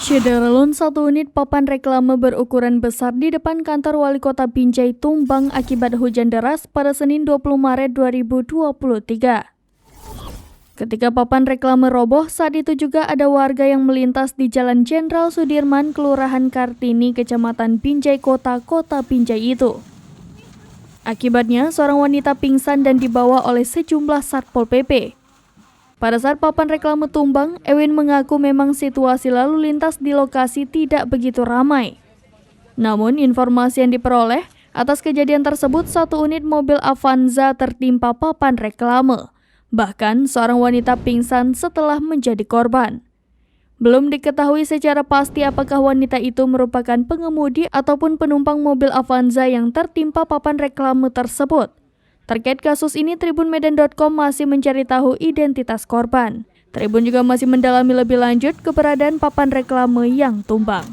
Syederalun, satu unit papan reklame berukuran besar di depan kantor Wali Kota Binjai tumbang akibat hujan deras pada Senin 20 Maret 2023. Ketika papan reklame roboh, saat itu juga ada warga yang melintas di Jalan Jenderal Sudirman, Kelurahan Kartini, Kecamatan Binjai Kota Binjai itu. Akibatnya, seorang wanita pingsan dan dibawa oleh sejumlah Satpol PP. Pada saat papan reklame tumbang, Ewin mengaku memang situasi lalu lintas di lokasi tidak begitu ramai. Namun, informasi yang diperoleh, atas kejadian tersebut satu unit mobil Avanza tertimpa papan reklame. Bahkan, seorang wanita pingsan setelah menjadi korban. Belum diketahui secara pasti apakah wanita itu merupakan pengemudi ataupun penumpang mobil Avanza yang tertimpa papan reklame tersebut. Terkait kasus ini, tribunmedan.com masih mencari tahu identitas korban. Tribun juga masih mendalami lebih lanjut keberadaan papan reklame yang tumbang.